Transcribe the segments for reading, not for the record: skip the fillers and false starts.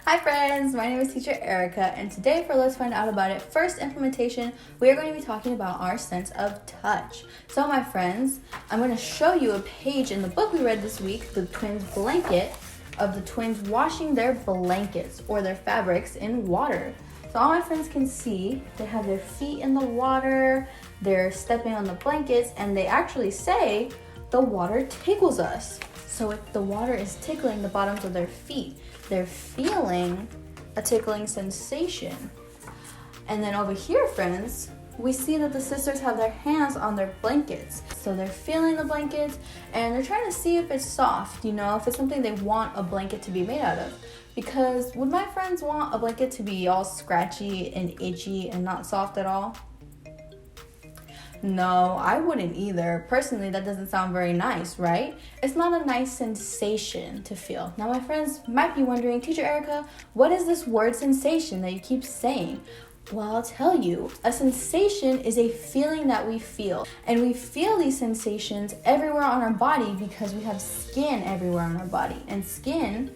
Hi friends, my name is Teacher Erica, and today for Let's Find Out About It first implementation, we are going to be talking about our sense of touch. So my friends, I'm going to show you a page in the book we read this week, The Twins' Blanket, of the twins washing their blankets or their fabrics in water. So all my friends can see, they have their feet in the water, they're stepping on the blankets, and they actually say, the water tickles us. So if the water is tickling the bottoms of their feet, they're feeling a tickling sensation. And then over here, friends, we see that the sisters have their hands on their blankets. So they're feeling the blankets and they're trying to see if it's soft, if it's something they want a blanket to be made out of. Because would my friends want a blanket to be all scratchy and itchy and not soft at all? No, I wouldn't either. Personally, that doesn't sound very nice, right? It's not a nice sensation to feel. Now, my friends might be wondering, Teacher Erica, what is this word sensation that you keep saying? Well, I'll tell you. A sensation is a feeling that we feel. And we feel these sensations everywhere on our body because we have skin everywhere on our body. And skin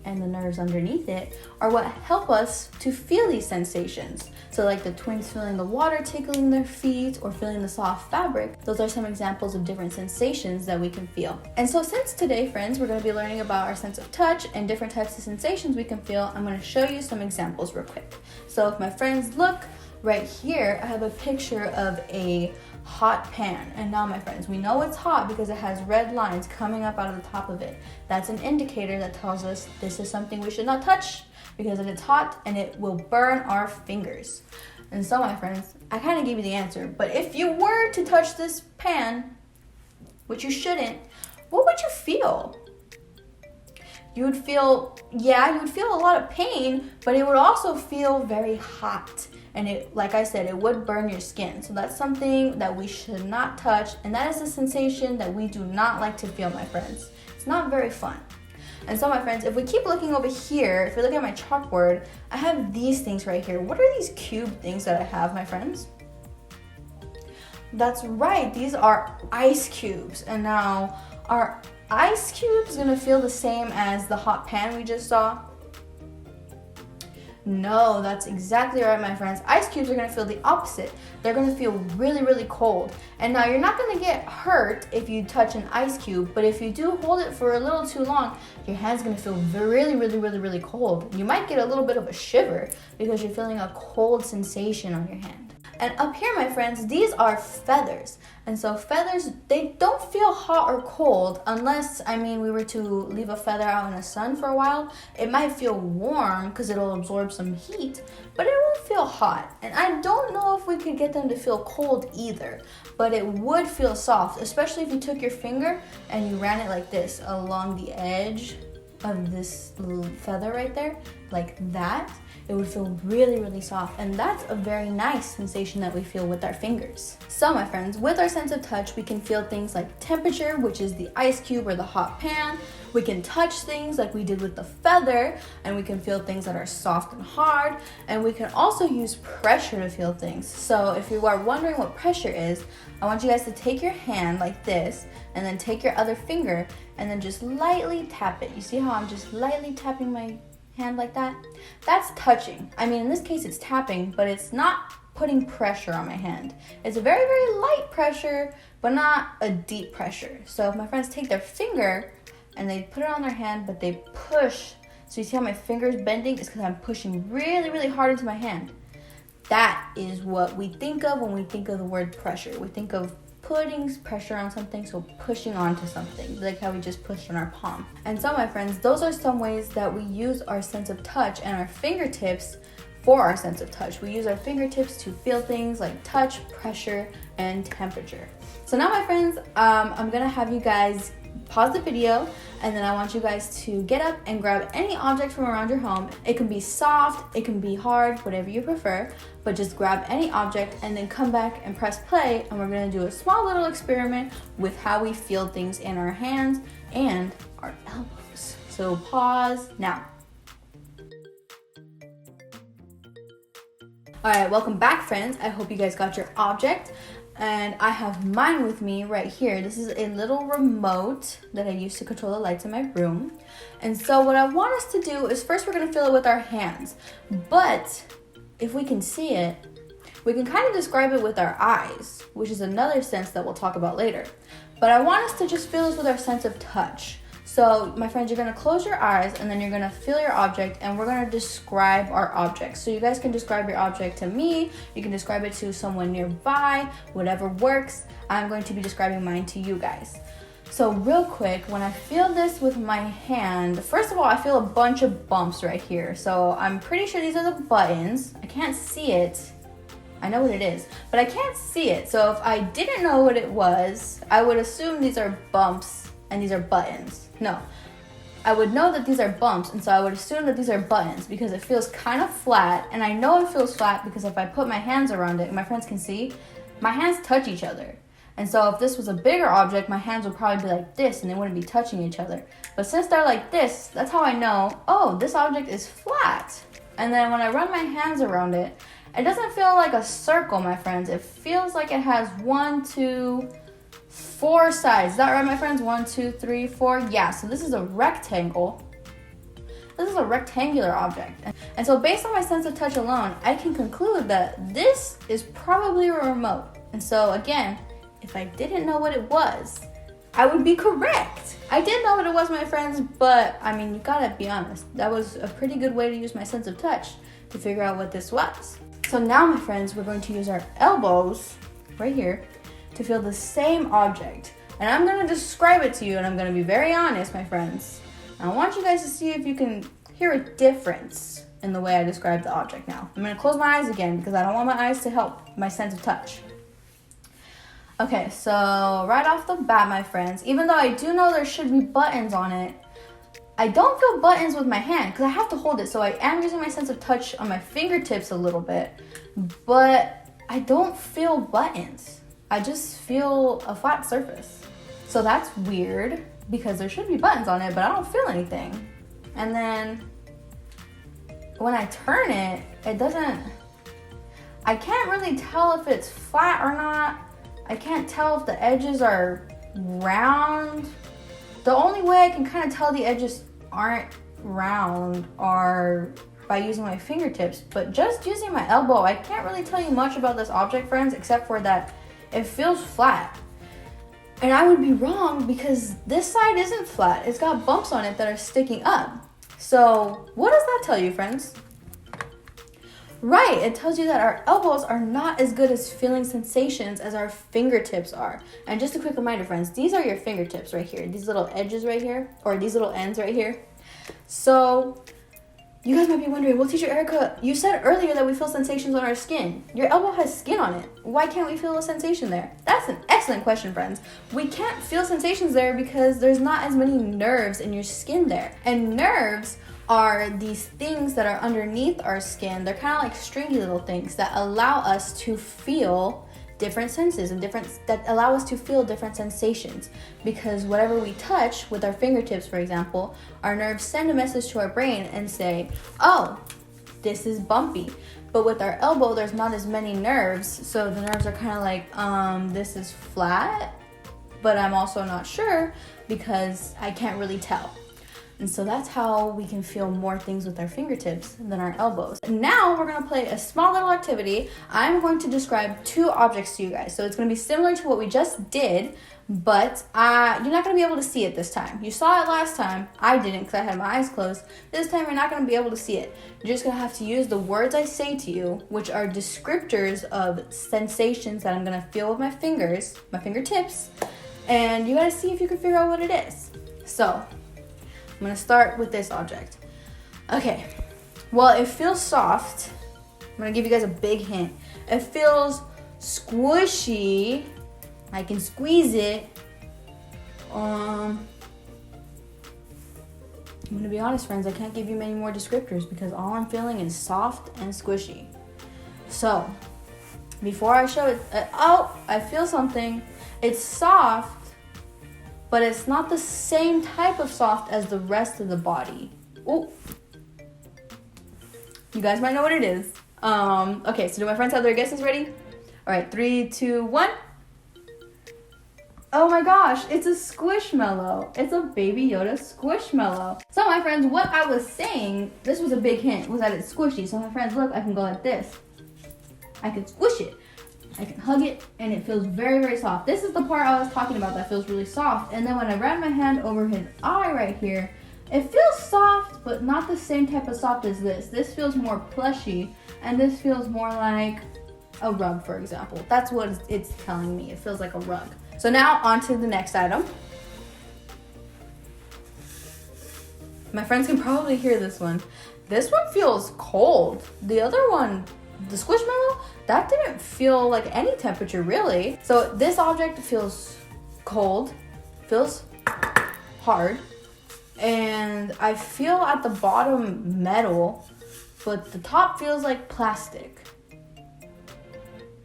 and the nerves underneath it are what help us to feel these sensations. So like the twins feeling the water tickling their feet or feeling the soft fabric, those are some examples of different sensations that we can feel. And so since today, friends, we're going to be learning about our sense of touch and different types of sensations we can feel, I'm going to show you some examples real quick. So if my friends look right here, I have a picture of a hot pan. And now, my friends, we know it's hot because it has red lines coming up out of the top of it. That's an indicator that tells us this is something we should not touch because it's hot and it will burn our fingers. And so, my friends, I kind of gave you the answer, but if you were to touch this pan, which you shouldn't, what would you feel? You would feel a lot of pain, but it would also feel very hot. And it, like I said, it would burn your skin. So that's something that we should not touch. And that is a sensation that we do not like to feel, my friends. It's not very fun. And so, my friends, if we keep looking over here, if we look at my chalkboard, I have these things right here. What are these cube things that I have, my friends? That's right, these are ice cubes. And now, are ice cubes gonna feel the same as the hot pan we just saw? No, that's exactly right, my friends. Ice cubes are gonna feel the opposite. They're gonna feel really, really cold. And now you're not gonna get hurt if you touch an ice cube, but if you do hold it for a little too long, your hand's gonna feel really, really, really, really cold. You might get a little bit of a shiver because you're feeling a cold sensation on your hand. And up here, my friends, these are feathers. And so feathers, they don't feel hot or cold unless, we were to leave a feather out in the sun for a while. It might feel warm because it'll absorb some heat, but it won't feel hot. And I don't know if we could get them to feel cold either, but it would feel soft, especially if you took your finger and you ran it like this along the edge of this little feather right there, like that. It would feel really, really soft, and that's a very nice sensation that we feel with our fingers. So, my friends, with our sense of touch, we can feel things like temperature, which is the ice cube or the hot pan. We can touch things like we did with the feather, and we can feel things that are soft and hard, and we can also use pressure to feel things. So if you are wondering what pressure is, I want you guys to take your hand like this, and then take your other finger, and then just lightly tap it. You see how I'm just lightly tapping my hand like that? That's touching. In this case it's tapping, but it's not putting pressure on my hand. It's a very, very light pressure, but not a deep pressure. So if my friends take their finger and they put it on their hand, but they push, so you see how my finger's bending? It's because I'm pushing really, really hard into my hand. That is what we think of when we think of the word pressure. We think of putting pressure on something, so pushing onto something, like how we just pushed on our palm. And so, my friends, those are some ways that we use our sense of touch and our fingertips for our sense of touch. We use our fingertips to feel things like touch, pressure, and temperature. So now, my friends, I'm gonna have you guys pause the video, and then I want you guys to get up and grab any object from around your home. It can be soft, it can be hard, whatever you prefer, but just grab any object and then come back and press play, and we're gonna do a small little experiment with how we feel things in our hands and our elbows. So pause now. All right, welcome back, friends. I hope you guys got your object. And I have mine with me right here. This is a little remote that I use to control the lights in my room. And so what I want us to do is first we're gonna feel it with our hands. But if we can see it, we can kind of describe it with our eyes, which is another sense that we'll talk about later. But I want us to just feel this with our sense of touch. So my friends, you're gonna close your eyes and then you're gonna feel your object and we're gonna describe our object. So you guys can describe your object to me, you can describe it to someone nearby, whatever works. I'm going to be describing mine to you guys. So real quick, when I feel this with my hand, first of all, I feel a bunch of bumps right here. So I'm pretty sure these are the buttons. I can't see it. I know what it is, but I can't see it. So if I didn't know what it was, I would assume these are bumps and these are buttons. No, I would know that these are bumps, and so I would assume that these are buttons because it feels kind of flat, and I know it feels flat because if I put my hands around it, and my friends can see, my hands touch each other. And so if this was a bigger object, my hands would probably be like this and they wouldn't be touching each other. But since they're like this, that's how I know, oh, this object is flat. And then when I run my hands around it, it doesn't feel like a circle, my friends. It feels like it has 1, 2, 4 sides. Is that right, my friends? 1, 2, 3, 4. Yeah, so this is a rectangle. This is a rectangular object. And so based on my sense of touch alone, I can conclude that this is probably a remote. And so again, if I didn't know what it was, I would be correct. I did know what it was, my friends, but I mean, you gotta be honest. That was a pretty good way to use my sense of touch to figure out what this was. So now, my friends, we're going to use our elbows right here to feel the same object. And I'm gonna describe it to you, and I'm gonna be very honest, my friends. I want you guys to see if you can hear a difference in the way I describe the object now. I'm gonna close my eyes again because I don't want my eyes to help my sense of touch. Okay, so right off the bat, my friends, even though I do know there should be buttons on it, I don't feel buttons with my hand because I have to hold it. So I am using my sense of touch on my fingertips a little bit, but I don't feel buttons. I just feel a flat surface. So that's weird because there should be buttons on it, but I don't feel anything. And then when I turn it, it doesn't, I can't really tell if it's flat or not. I can't tell if the edges are round. The only way I can kind of tell the edges aren't round are by using my fingertips, but just using my elbow, I can't really tell you much about this object, friends, except for that it feels flat. And I would be wrong because this side isn't flat. It's got bumps on it that are sticking up. So what does that tell you, friends? Right, it tells you that our elbows are not as good as feeling sensations as our fingertips are. And just a quick reminder, friends, these are your fingertips right here. These little edges right here, or these little ends right here. So you guys might be wondering, well, teacher Erica, you said earlier that we feel sensations on our skin. Your elbow has skin on it. Why can't we feel a sensation there? That's an excellent question, friends. We can't feel sensations there because there's not as many nerves in your skin there. And nerves are these things that are underneath our skin. They're kind of like stringy little things that allow us to feel different senses and that allow us to feel different sensations, because whatever we touch with our fingertips, for example, our nerves send a message to our brain and say, oh, this is bumpy. But with our elbow, there's not as many nerves, so the nerves are kind of like, this is flat, but I'm also not sure because I can't really tell. And so that's how we can feel more things with our fingertips than our elbows. Now we're gonna play a small little activity. I'm going to describe 2 objects to you guys. So it's gonna be similar to what we just did, but you're not gonna be able to see it this time. You saw it last time. I didn't because I had my eyes closed. This time you're not gonna be able to see it. You're just gonna have to use the words I say to you, which are descriptors of sensations that I'm gonna feel with my fingers, my fingertips, and you gotta see if you can figure out what it is. So I'm gonna start with this object. Okay, well, it feels soft. I'm gonna give you guys a big hint. It feels squishy. I can squeeze it. I'm gonna be honest, friends, I can't give you many more descriptors because all I'm feeling is soft and squishy. So, before I show it, oh, I feel something. It's soft, but it's not the same type of soft as the rest of the body. Oh, you guys might know what it is. Okay, so do my friends have their guesses ready? All right, 3, 2, 1. Oh my gosh, it's a Squishmallow. It's a Baby Yoda Squishmallow. So my friends, what I was saying, this was a big hint, was that it's squishy. So my friends, look, I can go like this. I can squish it. I can hug it, and it feels very, very soft. This is the part I was talking about that feels really soft. And then when I ran my hand over his eye right here, it feels soft, but not the same type of soft as this. This feels more plushy, and this feels more like a rug, for example. That's what it's telling me. It feels like a rug. So now on to the next item. My friends can probably hear this one. This one feels cold. The other one, the Squishmallow, that didn't feel like any temperature really. So this object feels cold, feels hard, and I feel at the bottom metal, but the top feels like plastic.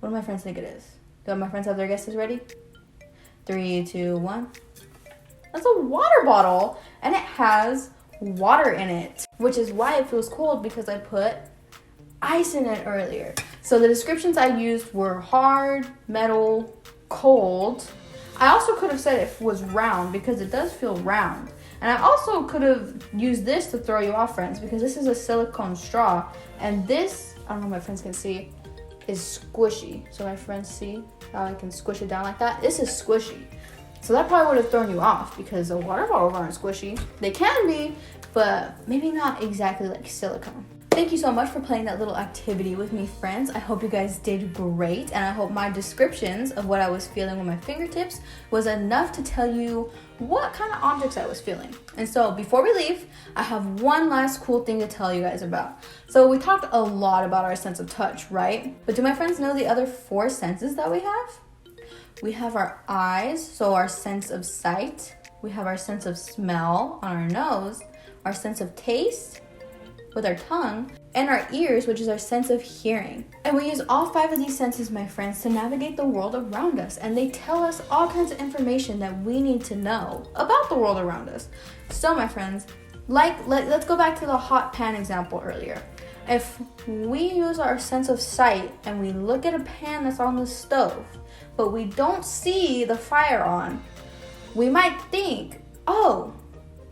What do my friends think it is? Do my friends have their guesses ready? 3, 2, 1. That's a water bottle, and it has water in it, which is why it feels cold, because I put ice in it earlier. So the descriptions I used were hard, metal, cold. I also could have said it was round, because it does feel round. And I also could have used this to throw you off, friends, because this is a silicone straw, and this, I don't know if my friends can see, is squishy. So my friends see how I can squish it down like that? This is squishy. So that probably would have thrown you off, because the water bottles aren't squishy. They can be, but maybe not exactly like silicone. Thank you so much for playing that little activity with me, friends. I hope you guys did great, and I hope my descriptions of what I was feeling with my fingertips was enough to tell you what kind of objects I was feeling. And so before we leave, I have one last cool thing to tell you guys about. So we talked a lot about our sense of touch, right? But do my friends know the other 4 senses that we have? We have our eyes, so our sense of sight. We have our sense of smell on our nose, our sense of taste with our tongue, and our ears, which is our sense of hearing. And we use all 5 of these senses, my friends, to navigate the world around us, and they tell us all kinds of information that we need to know about the world around us. So my friends, let's go back to the hot pan example earlier. If we use our sense of sight and we look at a pan that's on the stove, but we don't see the fire on, we might think, oh,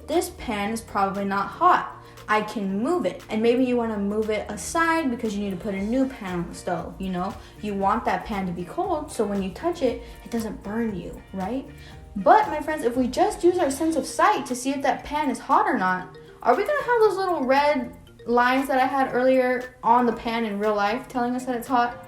this pan is probably not hot. I can move it. And maybe you want to move it aside because you need to put a new pan on the stove, you know? You want that pan to be cold, so when you touch it, it doesn't burn you, right? But my friends, if we just use our sense of sight to see if that pan is hot or not, are we gonna have those little red lines that I had earlier on the pan in real life telling us that it's hot?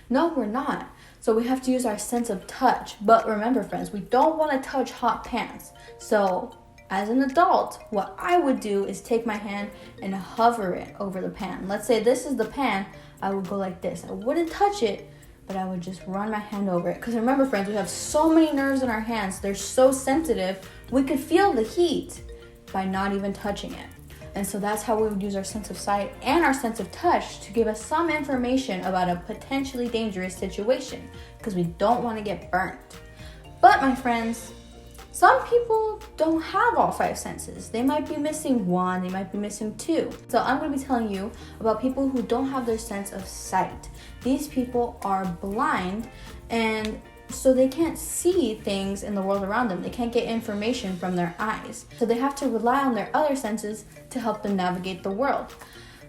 No, we're not. So we have to use our sense of touch. But remember, friends, we don't want to touch hot pans. So as an adult, what I would do is take my hand and hover it over the pan. Let's say this is the pan, I would go like this. I wouldn't touch it, but I would just run my hand over it. Because remember, friends, we have so many nerves in our hands. They're so sensitive. We could feel the heat by not even touching it. And so that's how we would use our sense of sight and our sense of touch to give us some information about a potentially dangerous situation, because we don't want to get burnt. But my friends, some people don't have all 5 senses. They might be missing 1, they might be missing 2. So I'm going to be telling you about people who don't have their sense of sight. These people are blind, and so they can't see things in the world around them. They can't get information from their eyes. So they have to rely on their other senses to help them navigate the world.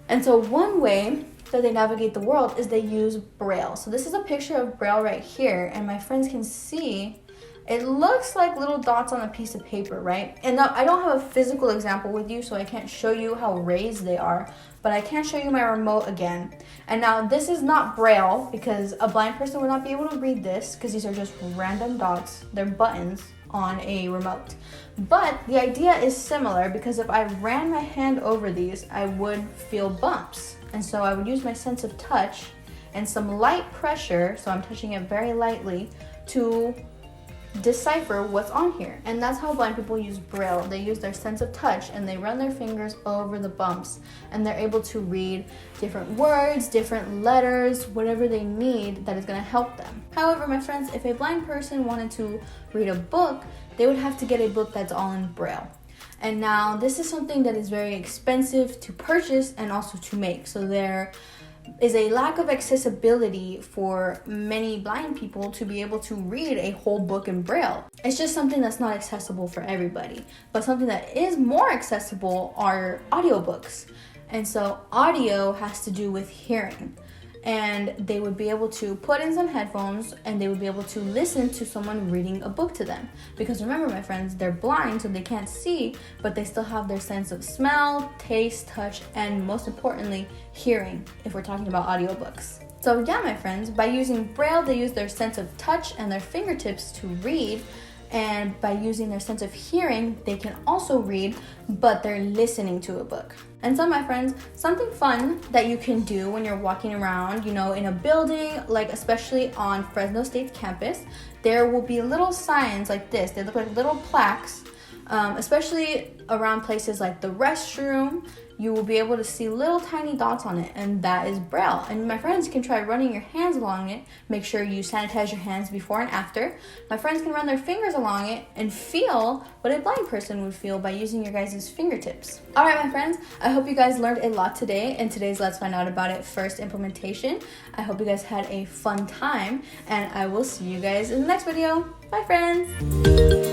And so one way that they navigate the world is they use Braille. So this is a picture of Braille right here, and my friends can see it looks like little dots on a piece of paper, right? And now I don't have a physical example with you, so I can't show you how raised they are, but I can show you my remote again. And now this is not Braille, because a blind person would not be able to read this, because these are just random dots. They're buttons on a remote. But the idea is similar, because if I ran my hand over these, I would feel bumps. And so I would use my sense of touch and some light pressure, so I'm touching it very lightly, to decipher what's on here. And that's how blind people use Braille. They use their sense of touch and they run their fingers over the bumps, and they're able to read different words, different letters, whatever they need that is going to help them. However, my friends, if a blind person wanted to read a book, they would have to get a book that's all in Braille. And now this is something that is very expensive to purchase and also to make. So is a lack of accessibility for many blind people to be able to read a whole book in Braille. It's just something that's not accessible for everybody. But something that is more accessible are audiobooks. And so audio has to do with hearing. And they would be able to put in some headphones and they would be able to listen to someone reading a book to them. Because remember, my friends, they're blind, so they can't see, but they still have their sense of smell, taste, touch, and most importantly, hearing, if we're talking about audiobooks. So yeah, my friends, by using Braille, they use their sense of touch and their fingertips to read. And by using their sense of hearing, they can also read, but they're listening to a book. And so, my friends, something fun that you can do when you're walking around, in a building, like especially on Fresno State's campus, there will be little signs like this. They look like little plaques, especially around places like the restroom. You will be able to see little tiny dots on it, and that is Braille. And my friends, you can try running your hands along it. Make sure you sanitize your hands before and after. My friends can run their fingers along it and feel what a blind person would feel by using your guys' fingertips. All right, my friends, I hope you guys learned a lot today in today's Let's Find Out About It first implementation. I hope you guys had a fun time, and I will see you guys in the next video. Bye, friends.